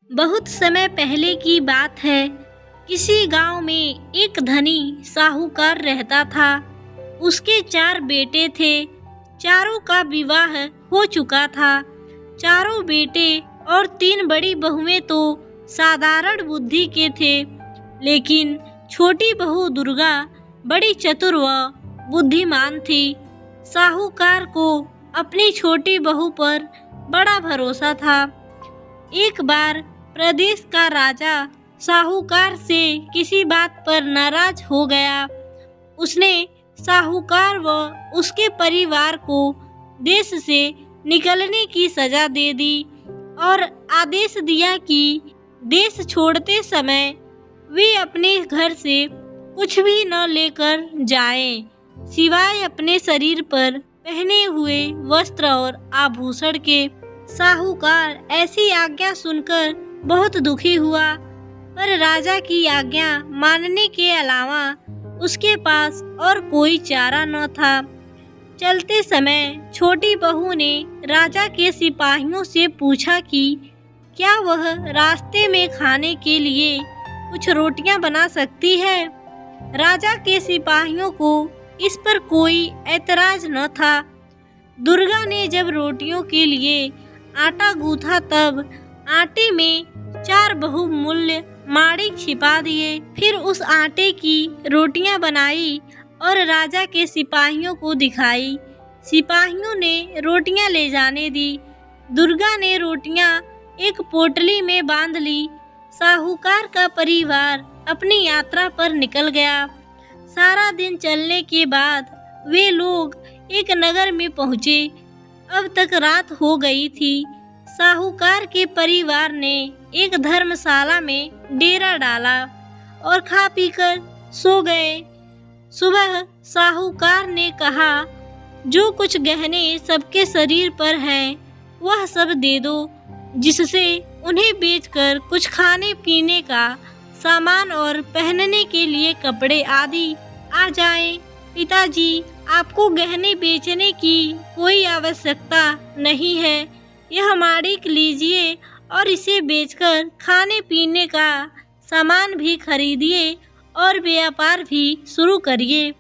बहुत समय पहले की बात है। किसी गांव में एक धनी साहूकार रहता था। उसके 4 बेटे थे। चारों का विवाह हो चुका था। चारों बेटे और 3 बड़ी बहुएं तो साधारण बुद्धि के थे, लेकिन छोटी बहू दुर्गा बड़ी चतुर व बुद्धिमान थी। साहूकार को अपनी छोटी बहू पर बड़ा भरोसा था। एक बार प्रदेश का राजा साहूकार से किसी बात पर नाराज हो गया। उसने साहूकार व उसके परिवार को देश से निकलने की सजा दे दी और आदेश दिया कि देश छोड़ते समय वे अपने घर से कुछ भी न लेकर जाएं, सिवाय अपने शरीर पर पहने हुए वस्त्र और आभूषण के। साहूकार ऐसी आज्ञा सुनकर बहुत दुखी हुआ, पर राजा की आज्ञा मानने के अलावा उसके पास और कोई चारा न था। चलते समय छोटी बहू ने राजा के सिपाहियों से पूछा कि क्या वह रास्ते में खाने के लिए कुछ रोटियां बना सकती है। राजा के सिपाहियों को इस पर कोई ऐतराज न था। दुर्गा ने जब रोटियों के लिए आटा गूंथा तब आटे में 4 बहुमूल्य माणिक छिपा दिए। फिर उस आटे की रोटियां बनाई और राजा के सिपाहियों को दिखाई। सिपाहियों ने रोटियां ले जाने दी। दुर्गा ने रोटियां एक पोटली में बांध ली। साहूकार का परिवार अपनी यात्रा पर निकल गया। सारा दिन चलने के बाद वे लोग एक नगर में पहुँचे। अब तक रात हो गई थी। साहूकार के परिवार ने एक धर्मशाला में डेरा डाला और खा पीकर सो गए। सुबह साहूकार ने कहा, जो कुछ गहने सबके शरीर पर हैं, वह सब दे दो, जिससे उन्हें बेचकर कुछ खाने पीने का सामान और पहनने के लिए कपड़े आदि आ जाएं। पिताजी, आपको गहने बेचने की कोई आवश्यकता नहीं है। यह माणिक लीजिए और इसे बेचकर खाने पीने का सामान भी खरीदिए और व्यापार भी शुरू करिए।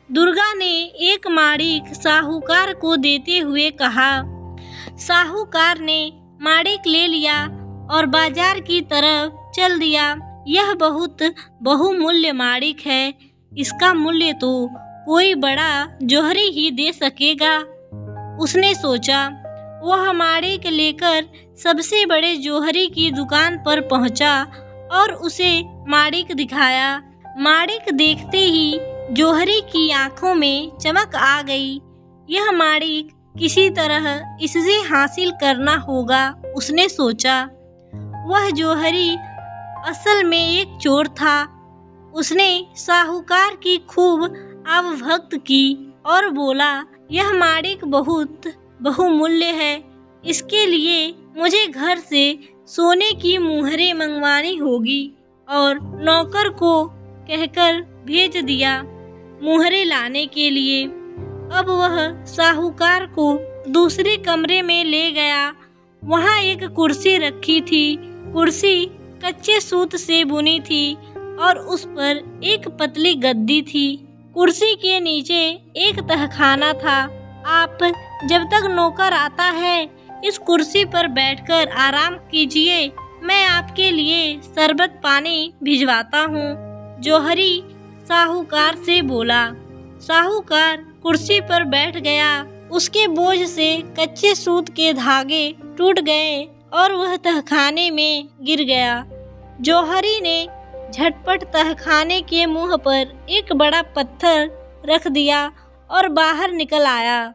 दुर्गा ने एक माणिक साहूकार को देते हुए कहा। साहूकार ने माणिक ले लिया और बाजार की तरफ चल दिया। यह बहुत बहुमूल्य माणिक है। इसका मूल्य तो कोई बड़ा जौहरी ही दे सकेगा। उसने सोचा। वह माणिक लेकर सबसे बड़े जौहरी की दुकान पर पहुंचा और उसे माणिक दिखाया। माणिक देखते ही जौहरी की आंखों में चमक आ गई। यह माणिक किसी तरह इससे हासिल करना होगा, उसने सोचा। वह जौहरी असल में एक चोर था। उसने साहूकार की खूब आवभक्त की और बोला, यह माणिक बहुत बहुमूल्य है। इसके लिए मुझे घर से सोने की मुहरें मंगवानी होगी। और नौकर को कहकर भेज दिया मुहरें लाने के लिए। अब वह साहूकार को दूसरे कमरे में ले गया। वहाँ एक कुर्सी रखी थी। कुर्सी कच्चे सूत से बुनी थी और उस पर एक पतली गद्दी थी। कुर्सी के नीचे एक तहखाना था। आप जब तक नौकर आता है, इस कुर्सी पर बैठकर आराम कीजिए। मैं आपके लिए शरबत पानी भिजवाता हूँ, जौहरी साहूकार से बोला। साहूकार कुर्सी पर बैठ गया। उसके बोझ से कच्चे सूत के धागे टूट गए और वह तहखाने में गिर गया। जौहरी ने झटपट तहखाने के मुंह पर एक बड़ा पत्थर रख दिया और बाहर निकल आया।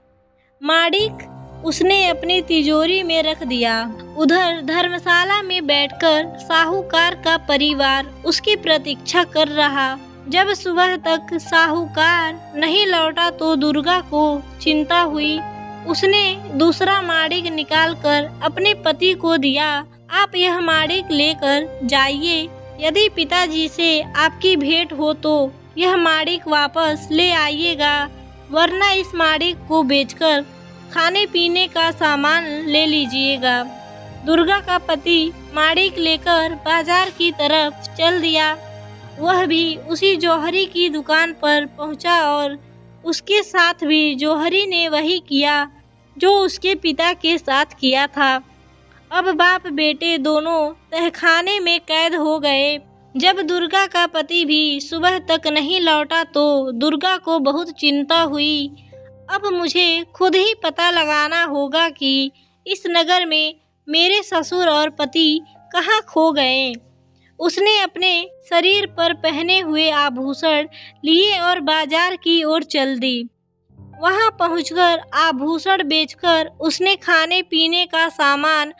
माणिक उसने अपनी तिजोरी में रख दिया। उधर धर्मशाला में बैठकर साहूकार का परिवार उसकी प्रतीक्षा कर रहा। जब सुबह तक साहूकार नहीं लौटा तो दुर्गा को चिंता हुई। उसने दूसरा माणिक निकालकर अपने पति को दिया। आप यह माणिक लेकर जाइए। यदि पिताजी से आपकी भेंट हो तो यह माणिक वापस ले आइएगा, वरना इस माणिक को बेचकर खाने पीने का सामान ले लीजिएगा। दुर्गा का पति माणिक लेकर बाजार की तरफ चल दिया। वह भी उसी जौहरी की दुकान पर पहुंचा और उसके साथ भी जौहरी ने वही किया जो उसके पिता के साथ किया था। अब बाप बेटे दोनों तहखाने में कैद हो गए। जब दुर्गा का पति भी सुबह तक नहीं लौटा तो दुर्गा को बहुत चिंता हुई। अब मुझे खुद ही पता लगाना होगा कि इस नगर में मेरे ससुर और पति कहाँ खो गए। उसने अपने शरीर पर पहने हुए आभूषण लिए और बाजार की ओर चल दी। वहां पहुंचकर आभूषण बेचकर उसने खाने पीने का सामान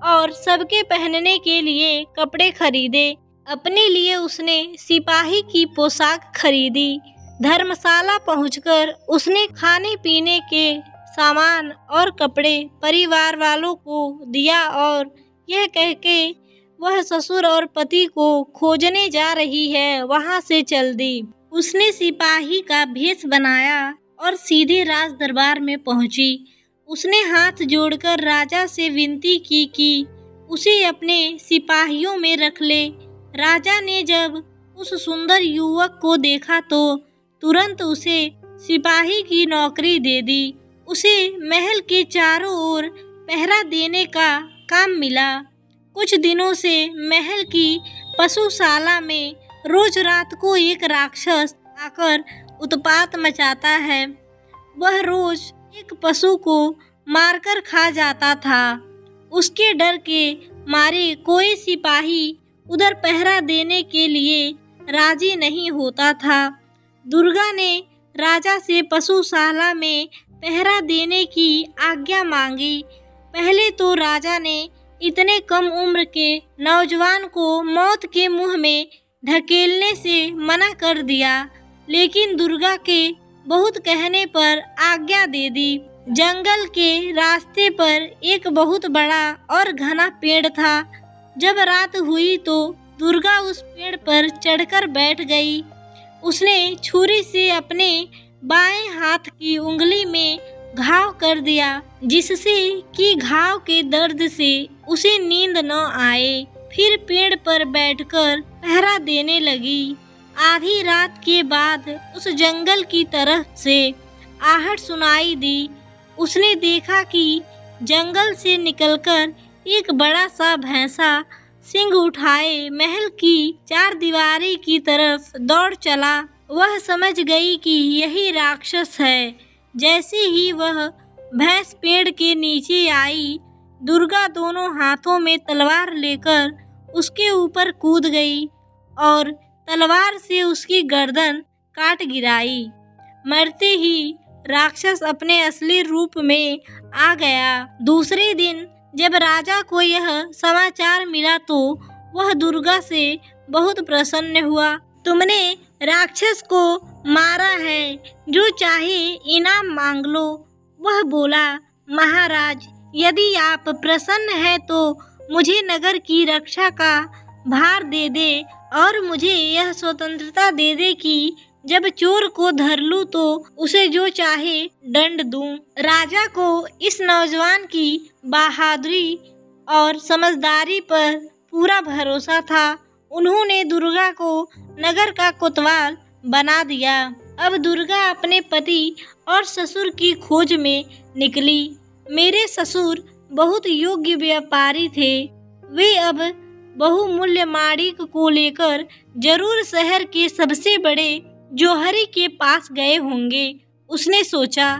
और सबके पहनने के लिए कपड़े खरीदे। अपने लिए उसने सिपाही की पोशाक खरीदी। धर्मशाला पहुंचकर उसने खाने पीने के सामान और कपड़े परिवार वालों को दिया और यह कह के वह ससुर और पति को खोजने जा रही है वहां से चल दी। उसने सिपाही का भेष बनाया और सीधे राज दरबार में पहुंची। उसने हाथ जोड़कर राजा से विनती की कि उसे अपने सिपाहियों में रख ले। राजा ने जब उस सुंदर युवक को देखा तो तुरंत उसे सिपाही की नौकरी दे दी। उसे महल के चारों ओर पहरा देने का काम मिला। कुछ दिनों से महल की पशुशाला में रोज रात को एक राक्षस आकर उत्पात मचाता है। वह रोज एक पशु को मारकर खा जाता था। उसके डर के मारे कोई सिपाही उधर पहरा देने के लिए राजी नहीं होता था। दुर्गा ने राजा से पशुशाला में पहरा देने की आज्ञा मांगी। पहले तो राजा ने इतने कम उम्र के नौजवान को मौत के मुंह में ढकेलने से मना कर दिया, लेकिन दुर्गा के बहुत कहने पर आज्ञा दे दी। जंगल के रास्ते पर एक बहुत बड़ा और घना पेड़ था। जब रात हुई तो दुर्गा उस पेड़ पर चढ़कर बैठ गई। उसने छुरी से अपने बाएं हाथ की उंगली में घाव कर दिया, जिससे कि घाव के दर्द से उसे नींद न आए। फिर पेड़ पर बैठकर पहरा देने लगी। आधी रात के बाद उस जंगल की तरफ से आहट सुनाई दी। उसने देखा कि जंगल से निकलकर एक बड़ा सा भैंसा सींग उठाए महल की चारदीवारी की तरफ दौड़ चला। वह समझ गई कि यही राक्षस है। जैसे ही वह भैंस पेड़ के नीचे आई, दुर्गा दोनों हाथों में तलवार लेकर उसके ऊपर कूद गई और तलवार से उसकी गर्दन काट गिराई। मरते ही राक्षस अपने असली रूप में आ गया। दूसरे दिन जब राजा को यह समाचार मिला तो वह दुर्गा से बहुत प्रसन्न हुआ। तुमने राक्षस को मारा है, जो चाहे इनाम मांग लो। वह बोला, महाराज, यदि आप प्रसन्न हैं तो मुझे नगर की रक्षा का भार दे दे और मुझे यह स्वतंत्रता दे दे कि जब चोर को धर लूं तो उसे जो चाहे दंड दूं। राजा को इस नौजवान की बहादुरी और समझदारी पर पूरा भरोसा था। उन्होंने दुर्गा को नगर का कोतवाल बना दिया। अब दुर्गा अपने पति और ससुर की खोज में निकली। मेरे ससुर बहुत योग्य व्यापारी थे। वे अब बहुमूल्य माणिक को लेकर जरूर शहर के सबसे बड़े जौहरी के पास गए होंगे। उसने सोचा,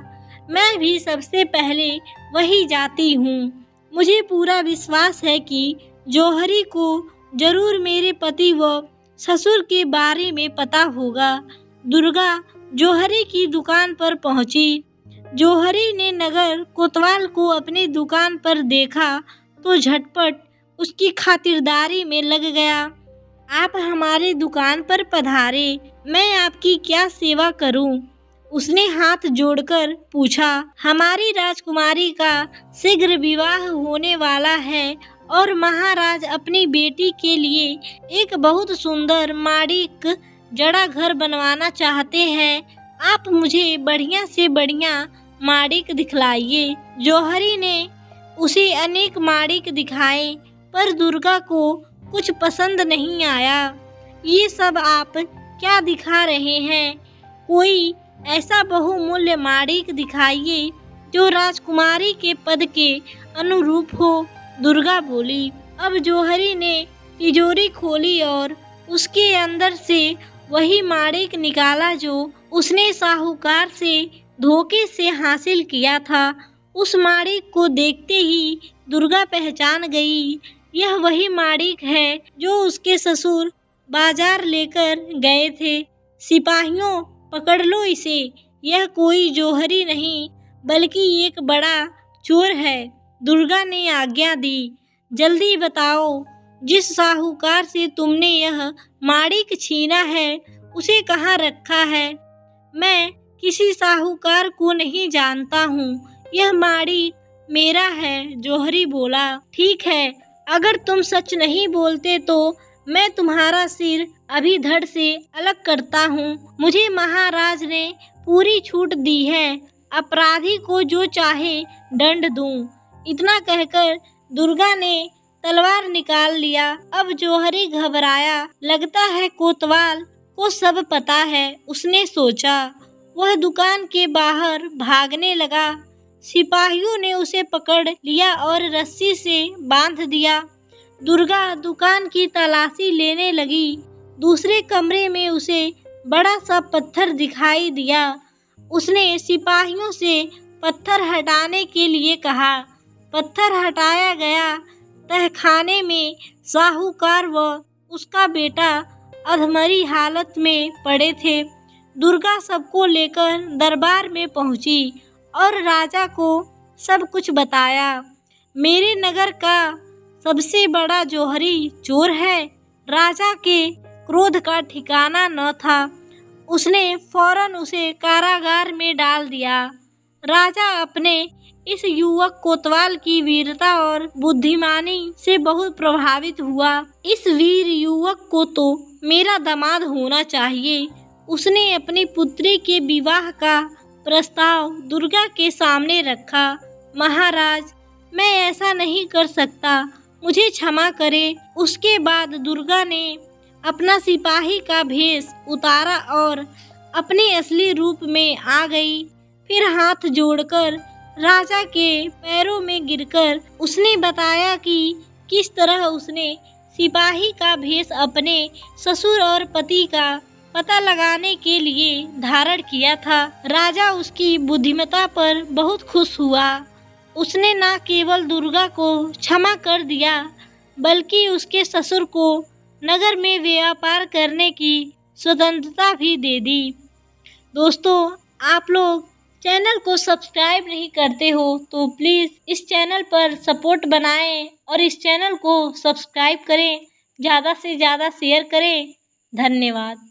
मैं भी सबसे पहले वही जाती हूँ। मुझे पूरा विश्वास है कि जौहरी को जरूर मेरे पति व ससुर के बारे में पता होगा। दुर्गा जौहरी की दुकान पर पहुंची। जौहरी ने नगर कोतवाल को अपनी दुकान पर देखा तो झटपट उसकी खातिरदारी में लग गया। आप हमारे दुकान पर पधारे, मैं आपकी क्या सेवा करूं? उसने हाथ जोड़कर पूछा। हमारी राजकुमारी का शीघ्र विवाह होने वाला है और महाराज अपनी बेटी के लिए एक बहुत सुंदर माणिक जड़ा घर बनवाना चाहते हैं। आप मुझे बढ़िया से बढ़िया माणिक दिखलाइए। जौहरी ने उसे अनेक माणिक दिखाए, पर दुर्गा को कुछ पसंद नहीं आया। ये सब आप क्या दिखा रहे हैं? कोई ऐसा बहुमूल्य माणिक दिखाइए जो राजकुमारी के पद के अनुरूप हो। दुर्गा बोली। अब जौहरी ने तिजोरी खोली और उसके अंदर से वही माणिक निकाला जो उसने साहूकार से धोखे से हासिल किया था। उस माणिक को देखते ही दुर्गा पहचान गई। यह वही माणिक है जो उसके ससुर बाजार लेकर गए थे। सिपाहियों, पकड़ लो इसे। यह कोई जौहरी नहीं बल्कि एक बड़ा चोर है। दुर्गा ने आज्ञा दी, जल्दी बताओ, जिस साहूकार से तुमने यह माणिक छीना है उसे कहाँ रखा है? मैं किसी साहूकार को नहीं जानता हूँ। यह माणिक मेरा है। जौहरी बोला। ठीक है, अगर तुम सच नहीं बोलते तो मैं तुम्हारा सिर अभी धड़ से अलग करता हूँ। मुझे महाराज ने पूरी छूट दी है। अपराधी को जो चाहे दंड दूँ। इतना कहकर दुर्गा ने तलवार निकाल लिया। अब जौहरी घबराया। लगता है कोतवाल को सब पता है, उसने सोचा। वह दुकान के बाहर भागने लगा। सिपाहियों ने उसे पकड़ लिया और रस्सी से बांध दिया। दुर्गा दुकान की तलाशी लेने लगी। दूसरे कमरे में उसे बड़ा सा पत्थर दिखाई दिया। उसने सिपाहियों से पत्थर हटाने के लिए कहा। पत्थर हटाया गया। तहखाने में साहूकार व उसका बेटा अधमरी हालत में पड़े थे। दुर्गा सबको लेकर दरबार में पहुंची और राजा को सब कुछ बताया। मेरे नगर का सबसे बड़ा जौहरी चोर है। राजा के क्रोध का ठिकाना न था। उसने फौरन उसे कारागार में डाल दिया। राजा अपने इस युवक कोतवाल की वीरता और बुद्धिमानी से बहुत प्रभावित हुआ। इस वीर युवक को तो मेरा दामाद होना चाहिए। उसने अपनी पुत्री के विवाह का प्रस्ताव दुर्गा के सामने रखा। महाराज, मैं ऐसा नहीं कर सकता, मुझे क्षमा करें। उसके बाद दुर्गा ने अपना सिपाही का भेष उतारा और अपने असली रूप में आ गई। फिर हाथ जोड़कर राजा के पैरों में गिरकर उसने बताया कि किस तरह उसने सिपाही का भेष अपने ससुर और पति का पता लगाने के लिए धारण किया था। राजा उसकी बुद्धिमत्ता पर बहुत खुश हुआ। उसने न केवल दुर्गा को क्षमा कर दिया बल्कि उसके ससुर को नगर में व्यापार करने की स्वतंत्रता भी दे दी। दोस्तों, आप लोग चैनल को सब्सक्राइब नहीं करते हो तो प्लीज़ इस चैनल पर सपोर्ट बनाएं और इस चैनल को सब्सक्राइब करें, ज़्यादा से ज़्यादा शेयर करें। धन्यवाद।